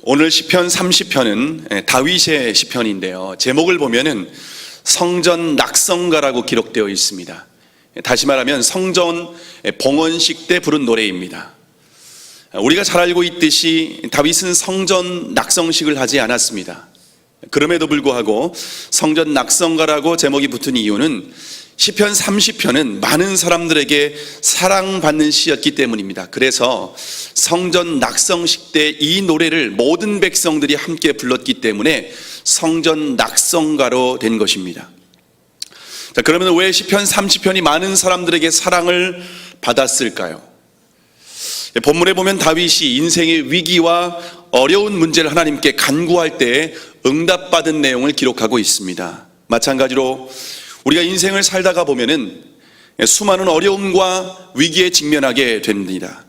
오늘 시편 30편은 다윗의 시편인데요. 제목을 보면은 성전 낙성가라고 기록되어 있습니다. 다시 말하면 성전 봉헌식 때 부른 노래입니다. 우리가 잘 알고 있듯이 다윗은 성전 낙성식을 하지 않았습니다. 그럼에도 불구하고 성전 낙성가라고 제목이 붙은 이유는 시편 30편은 많은 사람들에게 사랑받는 시였기 때문입니다. 그래서 성전 낙성식 때 이 노래를 모든 백성들이 함께 불렀기 때문에 성전 낙성가로 된 것입니다. 자, 그러면 왜 시편 30편이 많은 사람들에게 사랑을 받았을까요? 본문에 보면 다윗이 인생의 위기와 어려운 문제를 하나님께 간구할 때 응답받은 내용을 기록하고 있습니다. 마찬가지로 우리가 인생을 살다가 보면은 수많은 어려움과 위기에 직면하게 됩니다.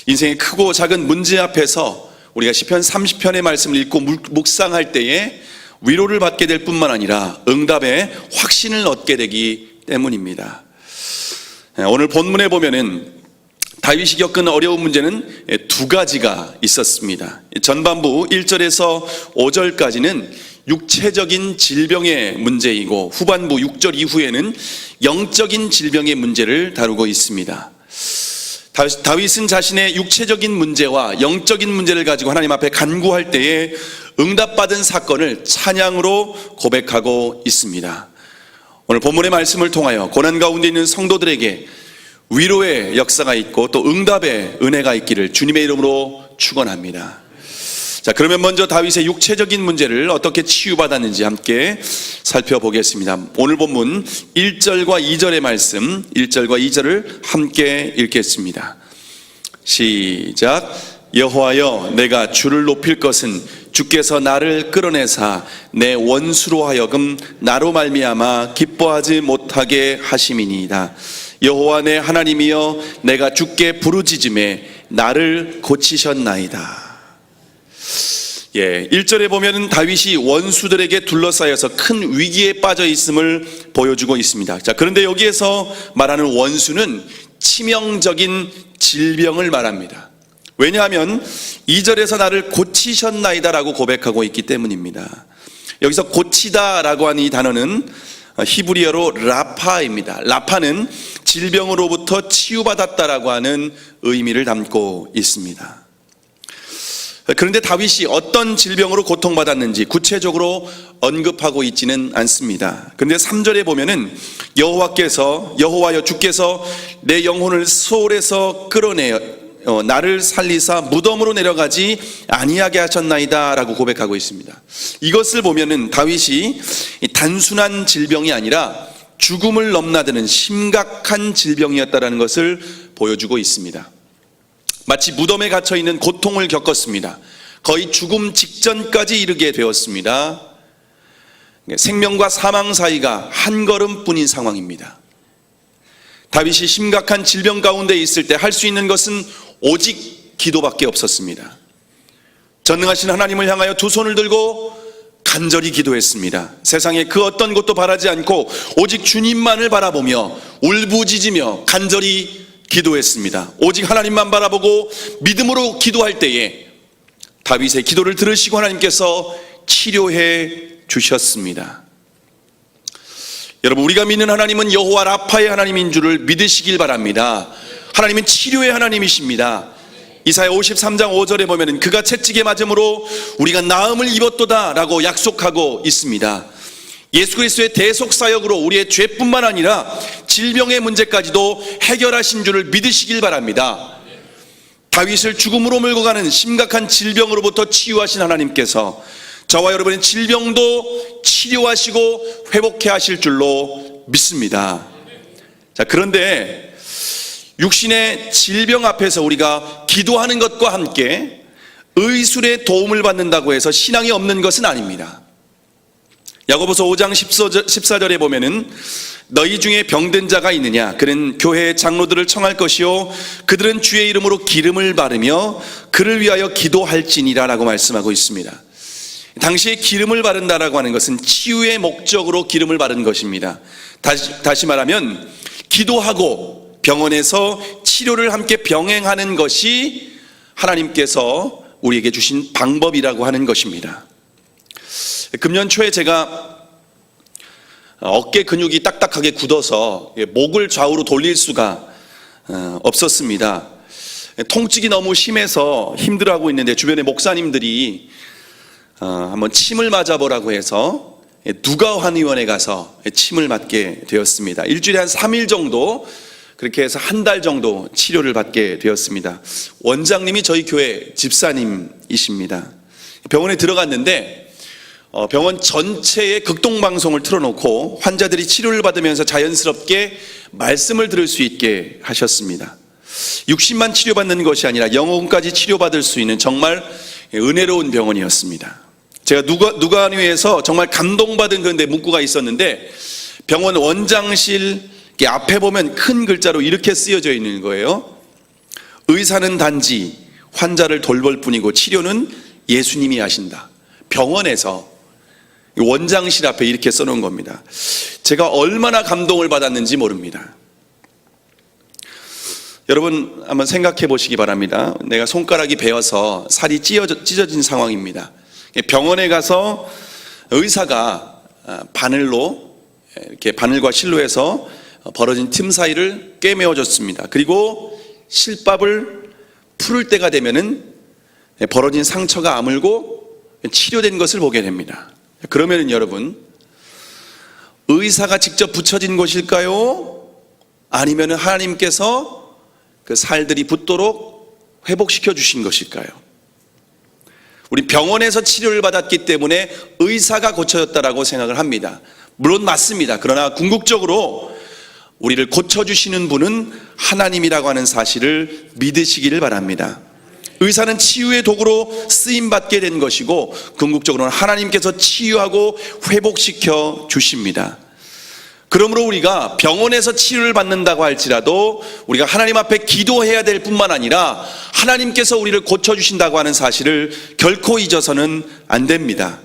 인생의 크고 작은 문제 앞에서 우리가 시편 30편의 말씀을 읽고 묵상할 때에 위로를 받게 될 뿐만 아니라 응답의 확신을 얻게 되기 때문입니다. 오늘 본문에 보면은 다윗이 겪은 어려운 문제는 두 가지가 있었습니다. 전반부 1절에서 5절까지는 육체적인 질병의 문제이고 후반부 6절 이후에는 영적인 질병의 문제를 다루고 있습니다. 다윗은 자신의 육체적인 문제와 영적인 문제를 가지고 하나님 앞에 간구할 때에 응답받은 사건을 찬양으로 고백하고 있습니다. 오늘 본문의 말씀을 통하여 고난 가운데 있는 성도들에게 위로의 역사가 있고 또 응답의 은혜가 있기를 주님의 이름으로 축원합니다. 자, 그러면 먼저 다윗의 육체적인 문제를 어떻게 치유받았는지 함께 살펴보겠습니다. 오늘 본문 1절과 2절의 말씀, 1절과 2절을 함께 읽겠습니다. 시작. 여호와여, 내가 주를 높일 것은 주께서 나를 끌어내사 내 원수로 하여금 나로 말미암아 기뻐하지 못하게 하심이니이다. 여호와 내 하나님이여, 내가 주께 부르짖음에 나를 고치셨나이다. 1절에 보면 다윗이 원수들에게 둘러싸여서 큰 위기에 빠져 있음을 보여주고 있습니다. 자, 그런데 여기에서 말하는 원수는 치명적인 질병을 말합니다. 왜냐하면 2절에서 나를 고치셨나이다 라고 고백하고 있기 때문입니다. 여기서 고치다라고 하는 이 단어는 히브리어로 라파입니다. 라파는 질병으로부터 치유받았다라고 하는 의미를 담고 있습니다. 그런데 다윗이 어떤 질병으로 고통받았는지 구체적으로 언급하고 있지는 않습니다. 그런데 3절에 보면은 여호와여 주께서 내 영혼을 소홀에서 끌어내어 나를 살리사 무덤으로 내려가지 아니하게 하셨나이다 라고 고백하고 있습니다. 이것을 보면은 다윗이 단순한 질병이 아니라 죽음을 넘나드는 심각한 질병이었다라는 것을 보여주고 있습니다. 마치 무덤에 갇혀 있는 고통을 겪었습니다. 거의 죽음 직전까지 이르게 되었습니다. 생명과 사망 사이가 한 걸음뿐인 상황입니다. 다윗이 심각한 질병 가운데 있을 때 할 수 있는 것은 오직 기도밖에 없었습니다. 전능하신 하나님을 향하여 두 손을 들고 간절히 기도했습니다. 세상에 그 어떤 것도 바라지 않고 오직 주님만을 바라보며 울부짖으며 간절히 기도했습니다. 오직 하나님만 바라보고 믿음으로 기도할 때에 다윗의 기도를 들으시고 하나님께서 치료해 주셨습니다. 여러분, 우리가 믿는 하나님은 여호와 라파의 하나님인 줄을 믿으시길 바랍니다. 하나님은 치료의 하나님이십니다. 이사야 53장 5절에 보면 그가 채찍에 맞음으로 우리가 나음을 입었도다 라고 약속하고 있습니다. 예수 그리스도의 대속사역으로 우리의 죄뿐만 아니라 질병의 문제까지도 해결하신 줄을 믿으시길 바랍니다. 다윗을 죽음으로 몰고 가는 심각한 질병으로부터 치유하신 하나님께서 저와 여러분의 질병도 치료하시고 회복해 하실 줄로 믿습니다. 자, 그런데 육신의 질병 앞에서 우리가 기도하는 것과 함께 의술의 도움을 받는다고 해서 신앙이 없는 것은 아닙니다. 야고보서 5장 14절에 보면은 너희 중에 병든 자가 있느냐, 그는 교회의 장로들을 청할 것이요 그들은 주의 이름으로 기름을 바르며 그를 위하여 기도할지니라 라고 말씀하고 있습니다. 당시에 기름을 바른다라고 하는 것은 치유의 목적으로 기름을 바른 것입니다. 다시 말하면 기도하고 병원에서 치료를 함께 병행하는 것이 하나님께서 우리에게 주신 방법이라고 하는 것입니다. 금년 초에 제가 어깨 근육이 딱딱하게 굳어서 목을 좌우로 돌릴 수가 없었습니다. 통증이 너무 심해서 힘들어하고 있는데 주변의 목사님들이 한번 침을 맞아보라고 해서 누가환의원에 가서 침을 맞게 되었습니다. 일주일에 한 3일 정도, 그렇게 해서 한 달 정도 치료를 받게 되었습니다. 원장님이 저희 교회 집사님이십니다. 병원에 들어갔는데 병원 전체에 극동방송을 틀어놓고 환자들이 치료를 받으면서 자연스럽게 말씀을 들을 수 있게 하셨습니다. 육신만 치료받는 것이 아니라 영혼까지 치료받을 수 있는 정말 은혜로운 병원이었습니다. 제가 누가안의회에서 정말 감동받은 그런 데 문구가 있었는데, 병원 원장실 앞에 보면 큰 글자로 이렇게 쓰여져 있는 거예요. 의사는 단지 환자를 돌볼 뿐이고 치료는 예수님이 하신다. 병원에서 원장실 앞에 이렇게 써놓은 겁니다. 제가 얼마나 감동을 받았는지 모릅니다. 여러분 한번 생각해 보시기 바랍니다. 내가 손가락이 베어서 살이 찢어진 상황입니다. 병원에 가서 의사가 바늘로, 이렇게 바늘과 실로 해서 벌어진 틈 사이를 꿰매어줬습니다. 그리고 실밥을 풀을 때가 되면은 벌어진 상처가 아물고 치료된 것을 보게 됩니다. 그러면은 여러분, 의사가 직접 붙여진 것일까요? 아니면은 하나님께서 그 살들이 붙도록 회복시켜 주신 것일까요? 우리 병원에서 치료를 받았기 때문에 의사가 고쳐졌다라고 생각을 합니다. 물론 맞습니다. 그러나 궁극적으로 우리를 고쳐주시는 분은 하나님이라고 하는 사실을 믿으시기를 바랍니다. 의사는 치유의 도구로 쓰임받게 된 것이고 궁극적으로는 하나님께서 치유하고 회복시켜 주십니다. 그러므로 우리가 병원에서 치료를 받는다고 할지라도 우리가 하나님 앞에 기도해야 될 뿐만 아니라 하나님께서 우리를 고쳐주신다고 하는 사실을 결코 잊어서는 안 됩니다.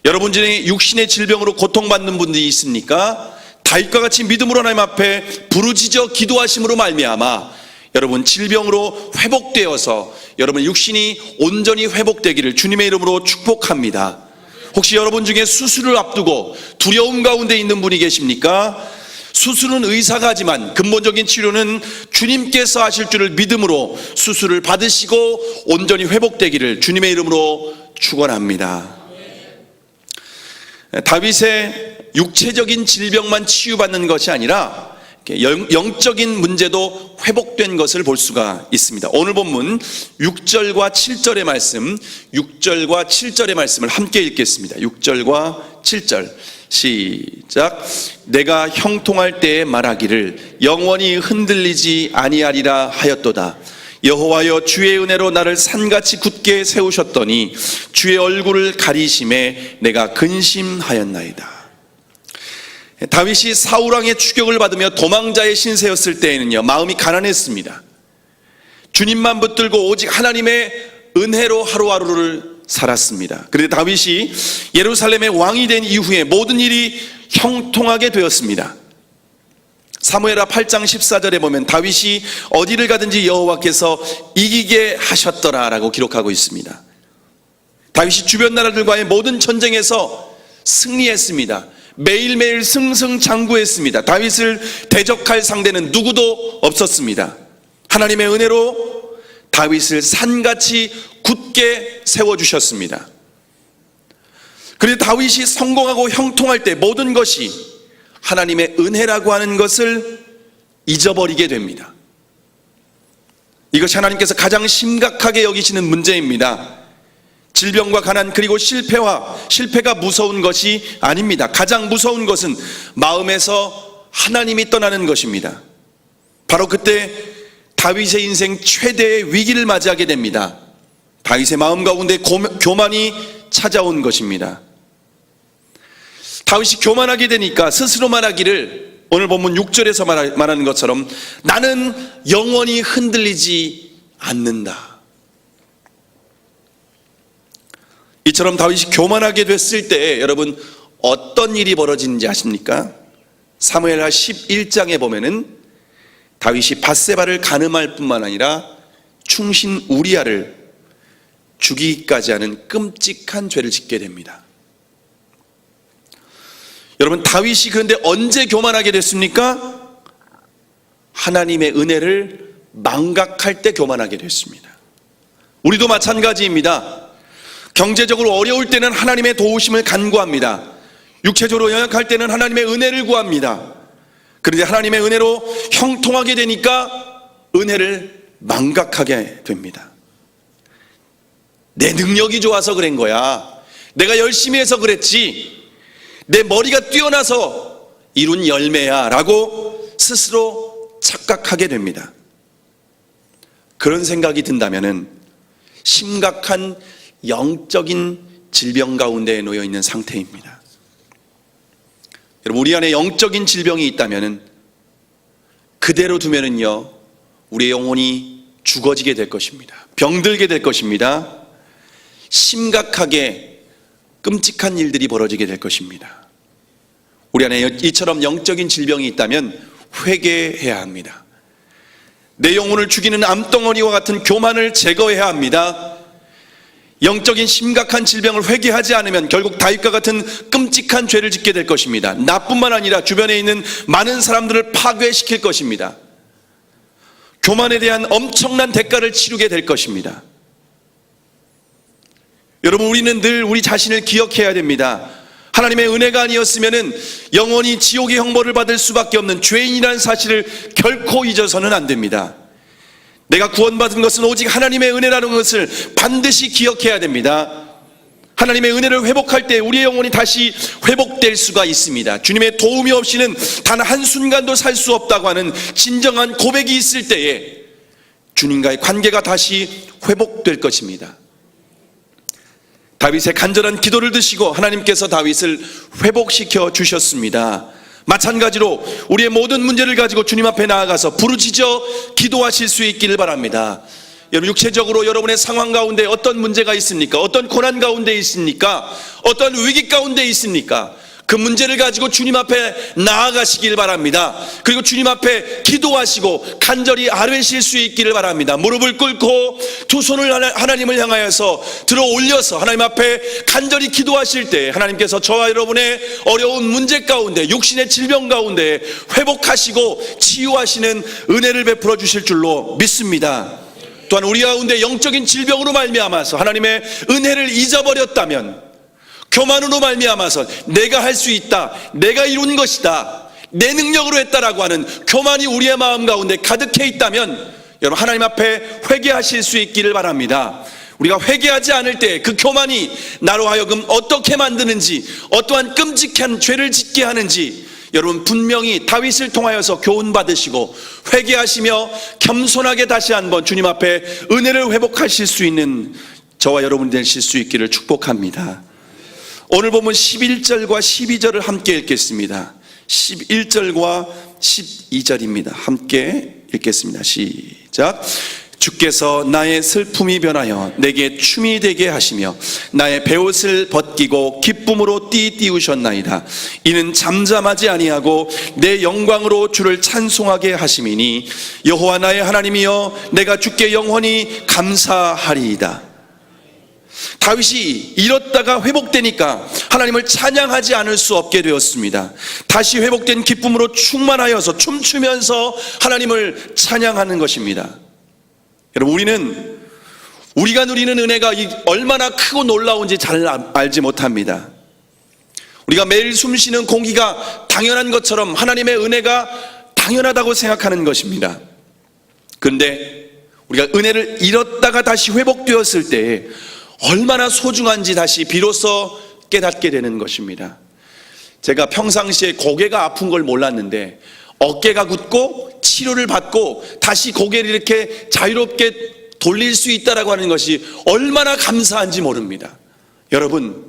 여러분 중에 육신의 질병으로 고통받는 분들이 있습니까? 다윗과 같이 믿음으로 하나님 앞에 부르짖어 기도하심으로 말미암아 여러분 질병으로 회복되어서 여러분 육신이 온전히 회복되기를 주님의 이름으로 축복합니다. 혹시 여러분 중에 수술을 앞두고 두려움 가운데 있는 분이 계십니까? 수술은 의사가 하지만 근본적인 치료는 주님께서 하실 줄을 믿음으로 수술을 받으시고 온전히 회복되기를 주님의 이름으로 축원합니다. 다윗의 육체적인 질병만 치유받는 것이 아니라 영적인 문제도 회복된 것을 볼 수가 있습니다. 오늘 본문 6절과 7절의 말씀, 6절과 7절의 말씀을 함께 읽겠습니다. 6절과 7절 시작. 내가 형통할 때에 말하기를 영원히 흔들리지 아니하리라 하였도다. 여호와여 주의 은혜로 나를 산같이 굳게 세우셨더니 주의 얼굴을 가리심에 내가 근심하였나이다. 다윗이 사울왕의 추격을 받으며 도망자의 신세였을 때에는요, 마음이 가난했습니다. 주님만 붙들고 오직 하나님의 은혜로 하루하루를 살았습니다. 그런데 다윗이 예루살렘의 왕이 된 이후에 모든 일이 형통하게 되었습니다. 사무엘하 8장 14절에 보면 다윗이 어디를 가든지 여호와께서 이기게 하셨더라라고 기록하고 있습니다. 다윗이 주변 나라들과의 모든 전쟁에서 승리했습니다. 매일매일 승승장구했습니다. 다윗을 대적할 상대는 누구도 없었습니다. 하나님의 은혜로 다윗을 산같이 굳게 세워주셨습니다. 그런데 다윗이 성공하고 형통할 때 모든 것이 하나님의 은혜라고 하는 것을 잊어버리게 됩니다. 이것이 하나님께서 가장 심각하게 여기시는 문제입니다. 질병과 가난 그리고 실패가 무서운 것이 아닙니다. 가장 무서운 것은 마음에서 하나님이 떠나는 것입니다. 바로 그때 다윗의 인생 최대의 위기를 맞이하게 됩니다. 다윗의 마음 가운데 교만이 찾아온 것입니다. 다윗이 교만하게 되니까 스스로 말하기를 오늘 본문 6절에서 말하는 것처럼 나는 영원히 흔들리지 않는다. 이처럼 다윗이 교만하게 됐을 때 여러분 어떤 일이 벌어지는지 아십니까? 사무엘하 11장에 보면은 다윗이 밧세바를 간음할 뿐만 아니라 충신 우리아를 죽이기까지 하는 끔찍한 죄를 짓게 됩니다. 여러분, 다윗이 그런데 언제 교만하게 됐습니까? 하나님의 은혜를 망각할 때 교만하게 됐습니다. 우리도 마찬가지입니다. 경제적으로 어려울 때는 하나님의 도우심을 간구합니다. 육체적으로 연약할 때는 하나님의 은혜를 구합니다. 그런데 하나님의 은혜로 형통하게 되니까 은혜를 망각하게 됩니다. 내 능력이 좋아서 그런 거야. 내가 열심히 해서 그랬지. 내 머리가 뛰어나서 이룬 열매야 라고 스스로 착각하게 됩니다. 그런 생각이 든다면 심각한 영적인 질병 가운데 놓여 있는 상태입니다. 여러분, 우리 안에 영적인 질병이 있다면 그대로 두면은요, 우리의 영혼이 죽어지게 될 것입니다. 병들게 될 것입니다. 심각하게 끔찍한 일들이 벌어지게 될 것입니다. 우리 안에 이처럼 영적인 질병이 있다면 회개해야 합니다. 내 영혼을 죽이는 암덩어리와 같은 교만을 제거해야 합니다. 영적인 심각한 질병을 회개하지 않으면 결국 다윗과 같은 끔찍한 죄를 짓게 될 것입니다. 나뿐만 아니라 주변에 있는 많은 사람들을 파괴시킬 것입니다. 교만에 대한 엄청난 대가를 치르게 될 것입니다. 여러분, 우리는 늘 우리 자신을 기억해야 됩니다. 하나님의 은혜가 아니었으면 영원히 지옥의 형벌을 받을 수밖에 없는 죄인이라는 사실을 결코 잊어서는 안 됩니다. 내가 구원받은 것은 오직 하나님의 은혜라는 것을 반드시 기억해야 됩니다. 하나님의 은혜를 회복할 때 우리의 영혼이 다시 회복될 수가 있습니다. 주님의 도움이 없이는 단 한순간도 살 수 없다고 하는 진정한 고백이 있을 때에 주님과의 관계가 다시 회복될 것입니다. 다윗의 간절한 기도를 드시고 하나님께서 다윗을 회복시켜 주셨습니다. 마찬가지로 우리의 모든 문제를 가지고 주님 앞에 나아가서 부르짖어 기도하실 수 있기를 바랍니다. 여러분, 육체적으로 여러분의 상황 가운데 어떤 문제가 있습니까? 어떤 고난 가운데 있습니까? 어떤 위기 가운데 있습니까? 그 문제를 가지고 주님 앞에 나아가시길 바랍니다. 그리고 주님 앞에 기도하시고 간절히 아뢰실 수 있기를 바랍니다. 무릎을 꿇고 두 손을 하나님을 향하여서 들어 올려서 하나님 앞에 간절히 기도하실 때 하나님께서 저와 여러분의 어려운 문제 가운데, 육신의 질병 가운데 회복하시고 치유하시는 은혜를 베풀어 주실 줄로 믿습니다. 또한 우리 가운데 영적인 질병으로 말미암아서 하나님의 은혜를 잊어버렸다면, 교만으로 말미암아서 내가 할 수 있다, 내가 이룬 것이다, 내 능력으로 했다라고 하는 교만이 우리의 마음 가운데 가득해 있다면 여러분, 하나님 앞에 회개하실 수 있기를 바랍니다. 우리가 회개하지 않을 때 그 교만이 나로 하여금 어떻게 만드는지, 어떠한 끔찍한 죄를 짓게 하는지 여러분 분명히 다윗을 통하여서 교훈 받으시고 회개하시며 겸손하게 다시 한번 주님 앞에 은혜를 회복하실 수 있는 저와 여러분이 되실 수 있기를 축복합니다. 오늘 보면 11절과 12절을 함께 읽겠습니다. 11절과 12절입니다. 함께 읽겠습니다. 시작. 주께서 나의 슬픔이 변하여 내게 춤이 되게 하시며 나의 베옷을 벗기고 기쁨으로 띠띠우셨나이다. 이는 잠잠하지 아니하고 내 영광으로 주를 찬송하게 하심이니 여호와 나의 하나님이여 내가 주께 영원히 감사하리이다. 다윗이 잃었다가 회복되니까 하나님을 찬양하지 않을 수 없게 되었습니다. 다시 회복된 기쁨으로 충만하여서 춤추면서 하나님을 찬양하는 것입니다. 여러분, 우리가 누리는 은혜가 얼마나 크고 놀라운지 잘 알지 못합니다. 우리가 매일 숨쉬는 공기가 당연한 것처럼 하나님의 은혜가 당연하다고 생각하는 것입니다. 그런데 우리가 은혜를 잃었다가 다시 회복되었을 때 얼마나 소중한지 다시 비로소 깨닫게 되는 것입니다. 제가 평상시에 고개가 아픈 걸 몰랐는데 어깨가 굳고 치료를 받고 다시 고개를 이렇게 자유롭게 돌릴 수 있다라고 하는 것이 얼마나 감사한지 모릅니다. 여러분,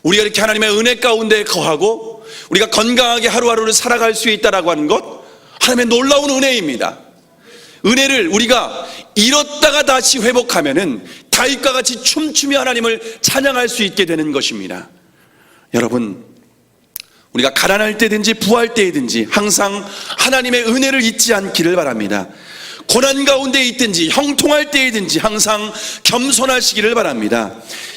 우리가 이렇게 하나님의 은혜 가운데 거하고 우리가 건강하게 하루하루를 살아갈 수 있다라고 하는 것, 하나님의 놀라운 은혜입니다. 은혜를 우리가 잃었다가 다시 회복하면은 다윗과 같이 춤추며 하나님을 찬양할 수 있게 되는 것입니다. 여러분, 우리가 가난할 때든지 부할 때든지 항상 하나님의 은혜를 잊지 않기를 바랍니다. 고난 가운데 있든지 형통할 때이든지 항상 겸손하시기를 바랍니다.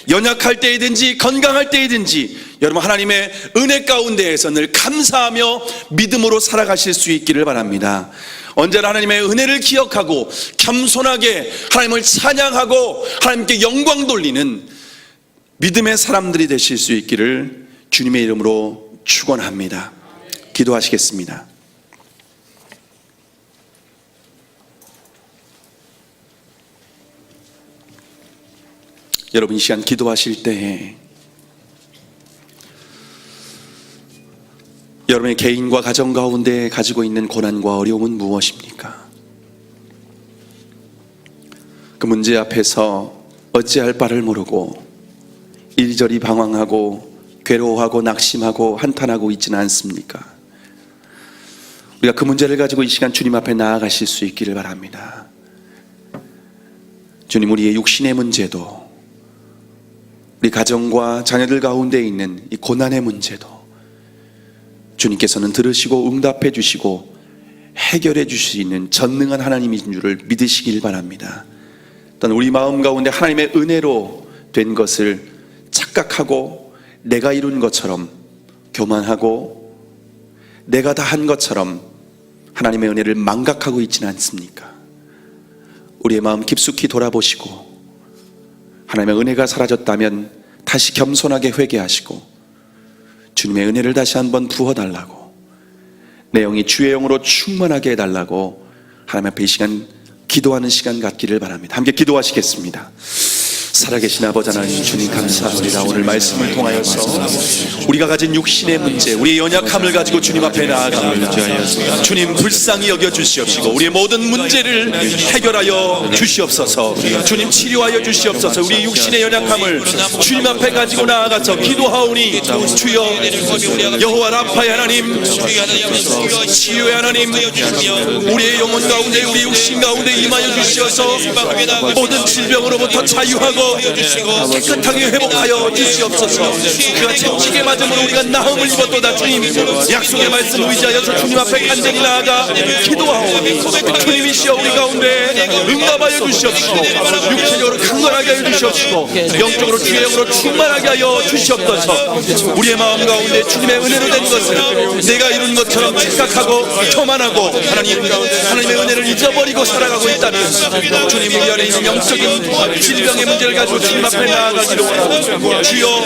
연약할 때이든지 건강할 때이든지 여러분 하나님의 은혜 가운데에서 늘 감사하며 믿음으로 살아가실 수 있기를 바랍니다. 언제나 하나님의 은혜를 기억하고 겸손하게 하나님을 찬양하고 하나님께 영광 돌리는 믿음의 사람들이 되실 수 있기를 주님의 이름으로 축원합니다. 기도하시겠습니다. 여러분 이 시간 기도하실 때 여러분의 개인과 가정 가운데 가지고 있는 고난과 어려움은 무엇입니까? 그 문제 앞에서 어찌할 바를 모르고 이리저리 방황하고 괴로워하고 낙심하고 한탄하고 있지는 않습니까? 우리가 그 문제를 가지고 이 시간 주님 앞에 나아가실 수 있기를 바랍니다. 주님, 우리의 육신의 문제도 우리 가정과 자녀들 가운데 있는 이 고난의 문제도 주님께서는 들으시고 응답해 주시고 해결해 주실 수 있는 전능한 하나님인 줄을 믿으시길 바랍니다. 또한 우리 마음 가운데 하나님의 은혜로 된 것을 착각하고 내가 이룬 것처럼 교만하고 내가 다 한 것처럼 하나님의 은혜를 망각하고 있지는 않습니까? 우리의 마음 깊숙이 돌아보시고 하나님의 은혜가 사라졌다면 다시 겸손하게 회개하시고 주님의 은혜를 다시 한번 부어달라고, 내 영이 주의 영으로 충만하게 해달라고 하나님 앞에 이 시간 기도하는 시간 갖기를 바랍니다. 함께 기도하시겠습니다. 살아계신 아버지 하나님, 주님 감사합니다. 오늘 말씀을 통하여서 우리가 가진 육신의 문제, 우리의 연약함을 가지고 주님 앞에 나아갑니다. 주님 불쌍히 여겨 주시옵시고 우리의 모든 문제를 해결하여 주시옵소서. 주님 치료하여 주시옵소서. 우리 육신의 연약함을 주님 앞에 가지고 나아가서 기도하오니 주여 여호와 라파의 하나님, 치유의 하나님, 우리의 영혼 가운데 우리 육신 가운데 임하여 주시어서 모든 질병으로부터 자유하고 깨끗하게 회복하여 주시옵소서. 그가 채찍에 맞음으로 우리가 나음을 입었도다. 주님 약속의 말씀 의지하여서 주님 앞에 간절히 나아가 기도하오니 주님이시여 우리 가운데 응답하여 주시옵시고 육체적으로 강건하게 하여 주시옵시고 영적으로 주의 영으로 충만하게 하여 주시옵소서. 우리의 마음 가운데 주님의 은혜로 된 것을 내가 이룬 것처럼 착각하고 교만하고 하나님의 은혜를 잊어버리고 살아가고 있다면 주님 우리 안에 있는 영적인 질병의 문제를 가지고 주님 앞에 나아가기로 원하옵니다. 주여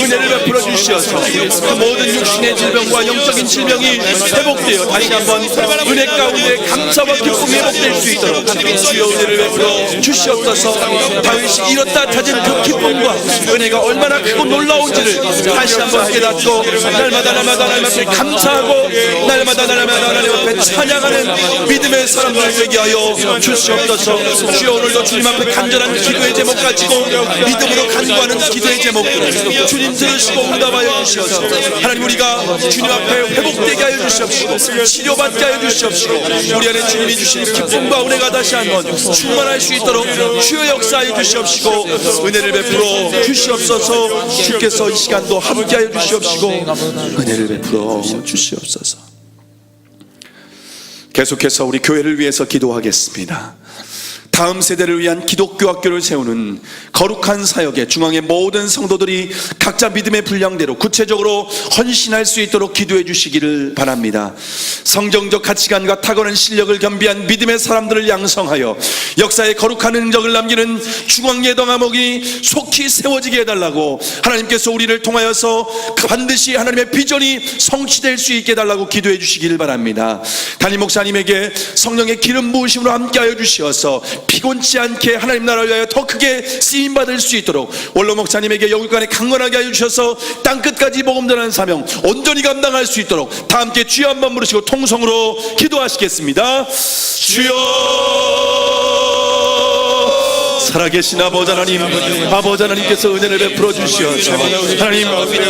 은혜를 베풀어 주시어서 그 모든 육신의 질병과 영적인 질병이 회복되어 다시 한번 은혜 가운데 감사와 기쁨이 회복될 수 있도록 주여 은혜를 베풀어 주시옵소서. 다윗이 잃었다 찾은 그 기쁨과 은혜가 얼마나 크고 놀라운지를 다시 한번 깨닫고 날마다 감사하고 날마다 하나님 앞에 찬양하는 믿음의 사람들을 되게 하여 주시옵소서. 주여 오늘도 주님 앞에 간절한 기도의 제목 가지고 믿음으로 간구하는 기도의 제목들 주님 들으시고 응답하여 주시옵소서. 하나님 우리가 주님 앞에 회복되게 하여 주시옵시고 치료받게 하여 주시옵시고 우리 안에 주님이 주신 기쁨과 은혜가 다시 한번 충만할 수 있도록 주여 역사하여 주시옵시고 은혜를 베풀어 주시옵소서. 주께서 이 시간도 함께 하여 주시옵시고 은혜를 베풀어 주시옵소서. 계속해서 우리 교회를 위해서 기도하겠습니다. 다음 세대를 위한 기독교 학교를 세우는 거룩한 사역에 중앙의 모든 성도들이 각자 믿음의 분량대로 구체적으로 헌신할 수 있도록 기도해 주시기를 바랍니다. 성경적 가치관과 타고난 실력을 겸비한 믿음의 사람들을 양성하여 역사의 거룩한 흔적을 남기는 중앙예당 암흑이 속히 세워지게 해달라고 하나님께서 우리를 통하여서 반드시 하나님의 비전이 성취될 수 있게 해달라고 기도해 주시기를 바랍니다. 담임 목사님에게 성령의 기름 부으심으로 함께하여 주시어서 피곤치 않게 하나님 나라를 위하여 더 크게 쓰임받을 수 있도록 원로 목사님에게 영육간에 강건하게 하여 주셔서 땅끝까지 복음 전하는 사명 온전히 감당할 수 있도록 다 함께 주여 한번 부르시고 통성으로 기도하시겠습니다. 주여 살아계신 아버지 하나님께서 은혜를 베풀어 주시어서 하나님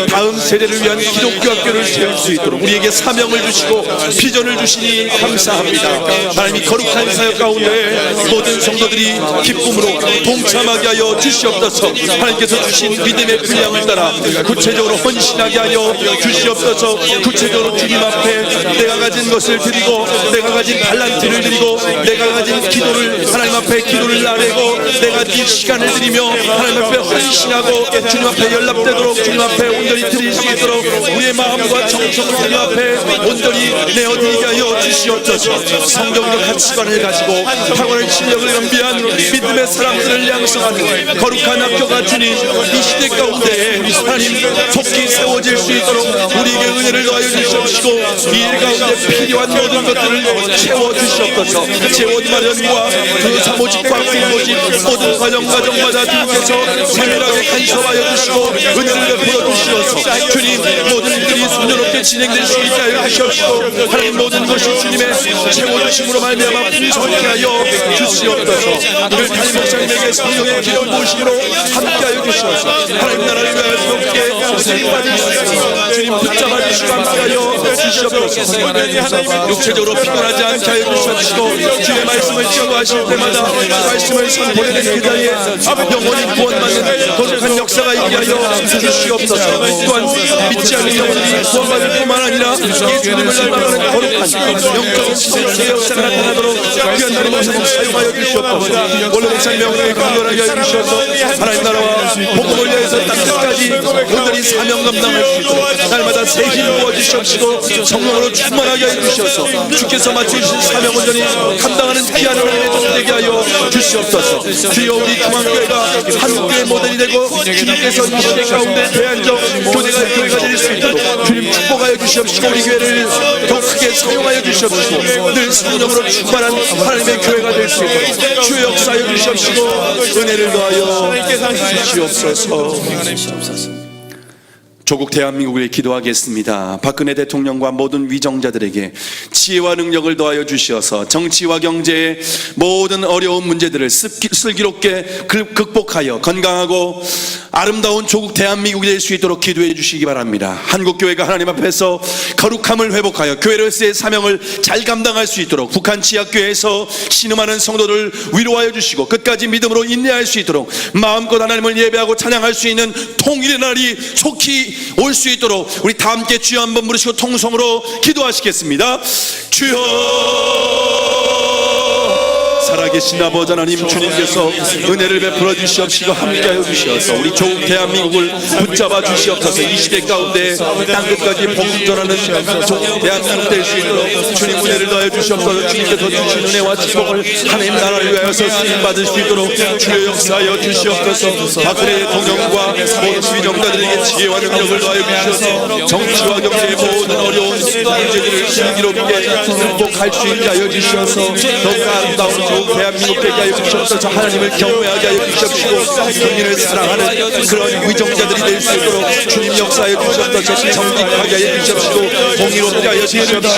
다음 세대를 위한 기독교 학교를 세울 수 있도록 우리에게 사명을 주시고 비전을 주시니 감사합니다. 하나님 거룩한 사역 가운데 모든 성도들이 기쁨으로 동참하게 하여 주시옵소서. 하나님께서 주신 믿음의 분량을 따라 구체적으로 헌신하게 하여 주시옵소서. 구체적으로 주님 앞에 내가 가진 것을 드리고 내가 가진 달란트를 드리고 내가 가진 기도를 하나님 앞에 기도를 나누고 내가 가진 시간을 드리며 하나님 앞에 헌신하고 주님 앞에 연락되도록 주님 앞에 온전히 드릴 수 있도록 우리의 마음과 정성을 주님 앞에 온전히 내어드리게 하여 주시옵소서. 성경적 가치관을 가지고 탁월한 실력을 겸비한 믿음의 사람들을 양성하는 거룩한 학교가 주님 이 시대 가운데 하나님 속히 세워질 수 있도록 우리에게 은혜를 더하여 주시옵시고 이 일 가운데 필요한 모든 것들을 채워주시옵소서. 재원 마련과 그 사모직과 공모직 모든 과정마다 주님께서 세밀하게 간섭하여 주시고 은혜를 베풀어 주시어서 주님 모든 일들이 순조롭게 진행될 수 있게 하여 주시옵시고 하나님 모든 것이 주님의 채워주심으로 말미암아 풍성하게 하여 주시옵소서. 늘 담임 목사님에게 성령의 기름 부으심으로 함께하여 주시옵소서. 하나님 나라를 위하여 함께 쓰임받을 수 있도록 주님 붙잡아 주시고 함께하여 주시옵소서. 육체적으로 피곤하지 않게 하여 주시옵시고 주의 말씀을 기도하실 때마다 말씀을 선포하는 그 자리에 영원히 구원받는 거룩한 역사가 있게 하여 주시옵소서. 또한 믿지 않는 영혼들이 구원받을 뿐만 아니라 예수님을 닮아가는 거룩한 영적인 신의 역사가 나타나도록 귀한 나라 목사님 사용하여 주시옵소서. 원래 목사님 명령에 강건하게 하여 주시옵소서. 하나님 나라와 복음을 위해서 땅끝까지 온전히 사명 감당할 수 있도록 날마다 새 힘을 부어주시옵시고 성령으로 충만하게 하여 주시옵소서. 주께서 맡으신 사명 온전히 감당하는 귀한 은혜를 되게 하여 주시옵소서. 주여 우리 중앙교회가 한국교회 모델이 되고 주님께서 이 시대 가운데 대안적 교회가 될 수 있도록 주님 축복하여 주시옵시고 우리 교회를 더 크게 사용하여 주시옵시고 늘 성령으로 충만한 하나님의 교회가 될 수 있도록 주의 역사하여 주시옵시고 은혜를 더하여 주시옵소서. 조국 대한민국을 기도하겠습니다. 박근혜 대통령과 모든 위정자들에게 지혜와 능력을 더하여 주시어서 정치와 경제의 모든 어려운 문제들을 슬기롭게 극복하여 건강하고 아름다운 조국 대한민국이 될 수 있도록 기도해 주시기 바랍니다. 한국교회가 하나님 앞에서 거룩함을 회복하여 교회로서의 사명을 잘 감당할 수 있도록 북한 지하교회에서 신음하는 성도들 위로하여 주시고 끝까지 믿음으로 인내할 수 있도록 마음껏 하나님을 예배하고 찬양할 수 있는 통일의 날이 속히 올 수 있도록 우리 다 함께 주여 한번 부르시고 통성으로 기도하시겠습니다. 주여 살아계신 아버지 하나님 주님께서 은혜를 베풀어 주시옵시고 함께하여 주시어서 우리 조국 대한민국을 붙잡아 주시옵소서. 이 시대 가운데 땅끝까지 복음 전하는 조국 대한민국 될 수 있도록 주님 은혜를 더하여 주시옵소서. 주님께서 주신 은혜와 축복을 하나님 나라를 위하여서 쓰임받을 수 있도록 주여 역사하여 주시옵소서. 박근혜 대통령과 모든 위정자들에게 지혜와 능력을 더하여 주셔서 정치와 경제의 모든 어려운 문제들을 슬기롭게 극복할 수 있게 하여 주시어서 더욱 아름다운 대한민국 되게 하여 주시옵소서. 하나님을 경외하게 하여 주시옵시고 국민을 사랑하는 그런 위정자들이 될 수 있도록 주님 역사하여 주시옵소서. 정직하게 하여 주시옵시고 공의롭게 하여 주시옵시고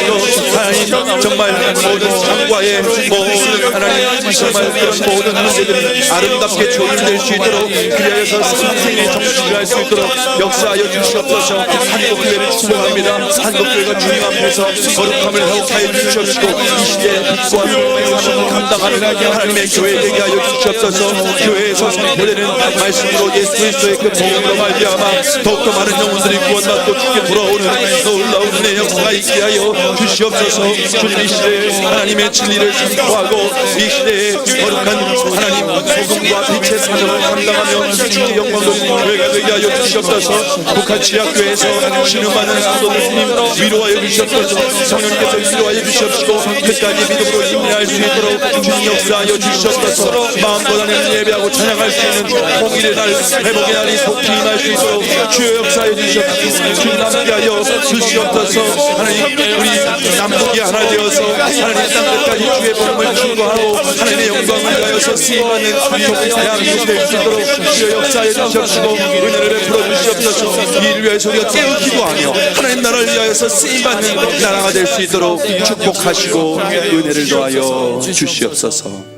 하나님 정말 모든 상과의 모든 하나님 정말 그런 모든 문제들이 아름답게 조율될 수 있도록 그리하여서 선생의 정치를 할 수 있도록 역사하여 주시옵소서. 한국교회를 축복합니다. 한국교회가 주님 앞에서 거룩함을 회복하여 주시옵시고 이 시대의 빛과 소명을 감당하는 하나님의 교회 되게 하여 주시옵소서. 교회에서 선포되는 말씀으로 예수 그리스도의 그 복음으로 말미암아 더욱더 많은 영혼들이 구원받고 주께 돌아오는 놀라운 은혜의 역사가 있게 하여 주시옵소서. 주님 이 시대에 하나님의 진리를 선포하고 이 시대에 거룩한 하나님 소금과 빛의 사명을 감당하며 주의 영광 높은 교회가 되게 하여 주시옵소서. 북한 지하교회에서 신음하는 성도들 주님 위로하여 주시옵소서. 성령님께서 위로하여 주시옵시고 끝까지 믿음으로 인내할 수 있도록 주님 역사하여 주시옵소서. 마음껏 하나님 예배하고 찬양할 수 있는 공일의 날 회복의 날이 속히 임할 수 있도록 주여 역사하여 주시옵소서. 주님 함께하여 주시옵소서. 하나님 우리 남북이 하나 되어서 하나님 땅끝까지 주의 복음을 충고하고 하나님의 영광을 위하여서 쓰임받는 조국 대한민국 될 수 있도록 주여 역사하여 주시옵시고 은혜를 베풀어 주시옵소서. 이를 위하여서 우리가 깨어 기도하며 하나님 나라를 위하여서 쓰임받는 나라가 될 수 있도록 축복하시고 은혜를 더하여 주시옵소서.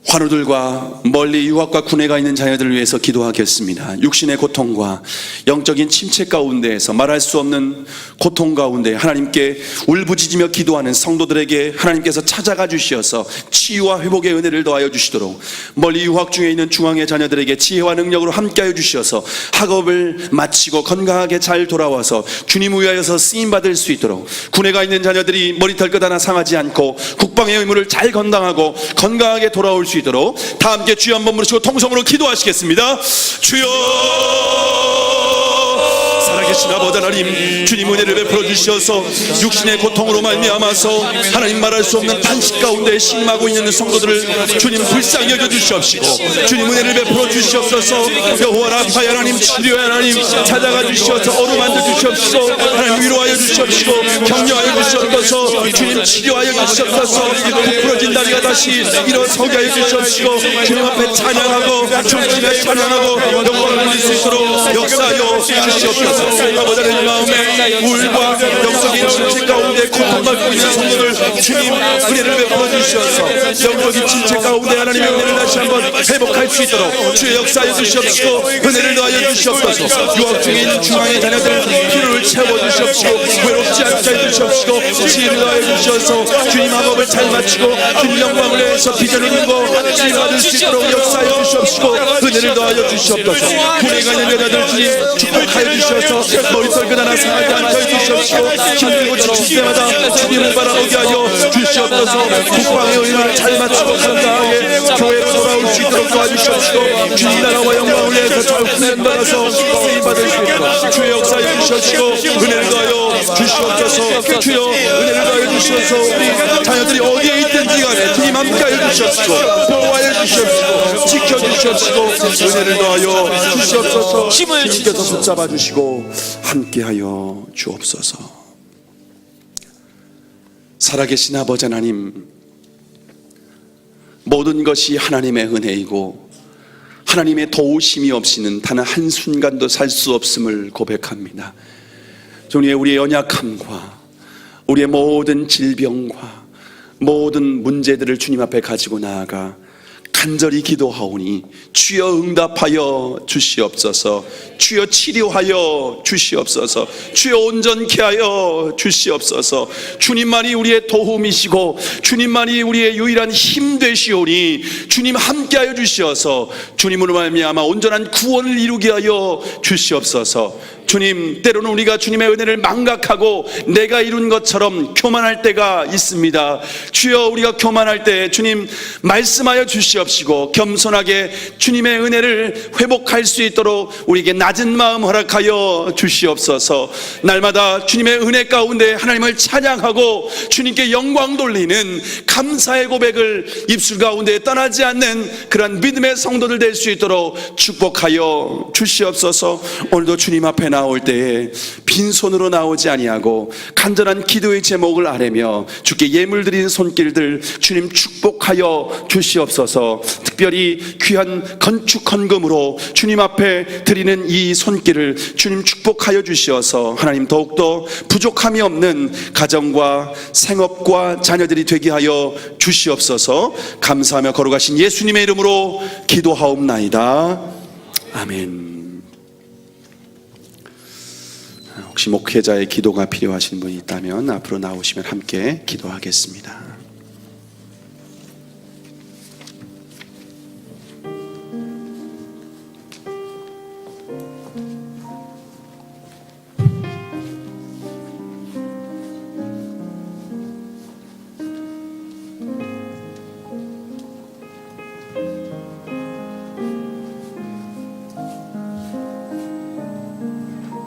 환우들과 멀리 유학과 군에가 있는 자녀들을 위해서 기도하겠습니다. 육신의 고통과 영적인 침체 가운데에서 말할 수 없는 고통 가운데 하나님께 울부짖으며 기도하는 성도들에게 하나님께서 찾아가 주시어서 치유와 회복의 은혜를 더하여 주시도록, 멀리 유학 중에 있는 중앙의 자녀들에게 지혜와 능력으로 함께하여 주시어서 학업을 마치고 건강하게 잘 돌아와서 주님을 위하여서 쓰임받을 수 있도록, 군에가 있는 자녀들이 머리털 것 하나 상하지 않고 국방의 의무를 잘 감당하고 건강하게 돌아올 수 있도록 다 함께 주여 한번 부르시고 통성으로 기도하시겠습니다. 주여, 살아계신 아버지 하나님, 주님 은혜를 베풀어 주시어서 육신의 고통으로 말미암아서 하나님 말할 수 없는 탄식 가운데 신음하고 있는 성도들을 주님 불쌍히 여겨 주시옵시고, 주님 은혜를 베풀어 주시옵소서. 여호와 라파의 하나님, 치료의 하나님 찾아가 주시어서 어루만져 주시옵시고, 하나님 위로하여 주시옵시고 격려하여 주시옵소서. 주님 치료하여 주시옵소서. 부풀어진 다리가 다시 일어서게 하여 주시옵시고, 주님 앞에 찬양하고 중심에 찬양하고 영광을 드릴 수 있도록 역사하여 주시옵소서. 아버지 하나님, 마음에 우울과 영적인 침체 가운데 고통받고 있는 성도들 주님 은혜를 베풀어 주시어서 영적인 침체 가운데 하나님의 은혜를 다시 한번 회복할 수 있도록 주의 역사하여 주시옵시고 은혜를 더하여 주시옵소서. 유학 중에 있는 중앙의 자녀들 필요를 채워 주시옵시고 외롭지 않게 해 주시옵시고 지혜를 더하여 주셔서 주님 학업을 잘 마치고 주님 영광을 위해서 비전을 이루고 주님 받을 수 있도록 역사하여 주시옵시고 은혜를 더하여 주시옵소서. 군에 가는 여자들 주님 축복하여 주셔서 머리털 그 하나 상하지 않게 해주시옵시고 힘들고 지칠 때마다 주님을 바라보게 하여 주시옵소서. 국방의 의무를 잘 마치고 건강하게 교회로 돌아올 수 있도록 도와주시옵시고 주님 나라와 영광을 위해서 잘 훈련받아서 쓰임받을 수 있도록 주의 역사에 주시옵시고 은혜를 더하여 주시옵소서. 주여 은혜를 더하여 주시옵소서. 우리 자녀들이 어디에 있든지 간에 주님 함께하여 주시옵시고 보호하여 주시옵시고 지켜주시옵시고 은혜를 더하여 주시옵소서. 주님께서 붙잡아 주시고 함께하여 주옵소서. 살아계신 아버지 하나님, 모든 것이 하나님의 은혜이고 하나님의 도우심이 없이는 단 한순간도 살 수 없음을 고백합니다. 주님, 우리의 연약함과 우리의 모든 질병과 모든 문제들을 주님 앞에 가지고 나아가 간절히 기도하오니 주여 응답하여 주시옵소서. 주여 치료하여 주시옵소서. 주여 온전케 하여 주시옵소서. 주님만이 우리의 도움이시고 주님만이 우리의 유일한 힘 되시오니 주님 함께하여 주시어서 주님으로 말미암아 온전한 구원을 이루게 하여 주시옵소서. 주님, 때로는 우리가 주님의 은혜를 망각하고 내가 이룬 것처럼 교만할 때가 있습니다. 주여, 우리가 교만할 때 주님 말씀하여 주시옵시고 겸손하게 주님의 은혜를 회복할 수 있도록 우리에게 낮은 마음 허락하여 주시옵소서. 날마다 주님의 은혜 가운데 하나님을 찬양하고 주님께 영광 돌리는 감사의 고백을 입술 가운데 떠나지 않는 그런 믿음의 성도들 될 수 있도록 축복하여 주시옵소서. 오늘도 주님 앞에 나올 때에 빈손으로 나오지 아니하고 간절한 기도의 제목을 아뢰며 주께 예물 드리는 손길들 주님 축복하여 주시옵소서. 특별히 귀한 건축 헌금으로 주님 앞에 드리는 이 손길을 주님 축복하여 주시어서 하나님 더욱더 부족함이 없는 가정과 생업과 자녀들이 되게 하여 주시옵소서. 감사하며 걸어가신 예수님의 이름으로 기도하옵나이다. 아멘. 혹시 목회자의 기도가 필요하신 분이 있다면 앞으로 나오시면 함께 기도하겠습니다.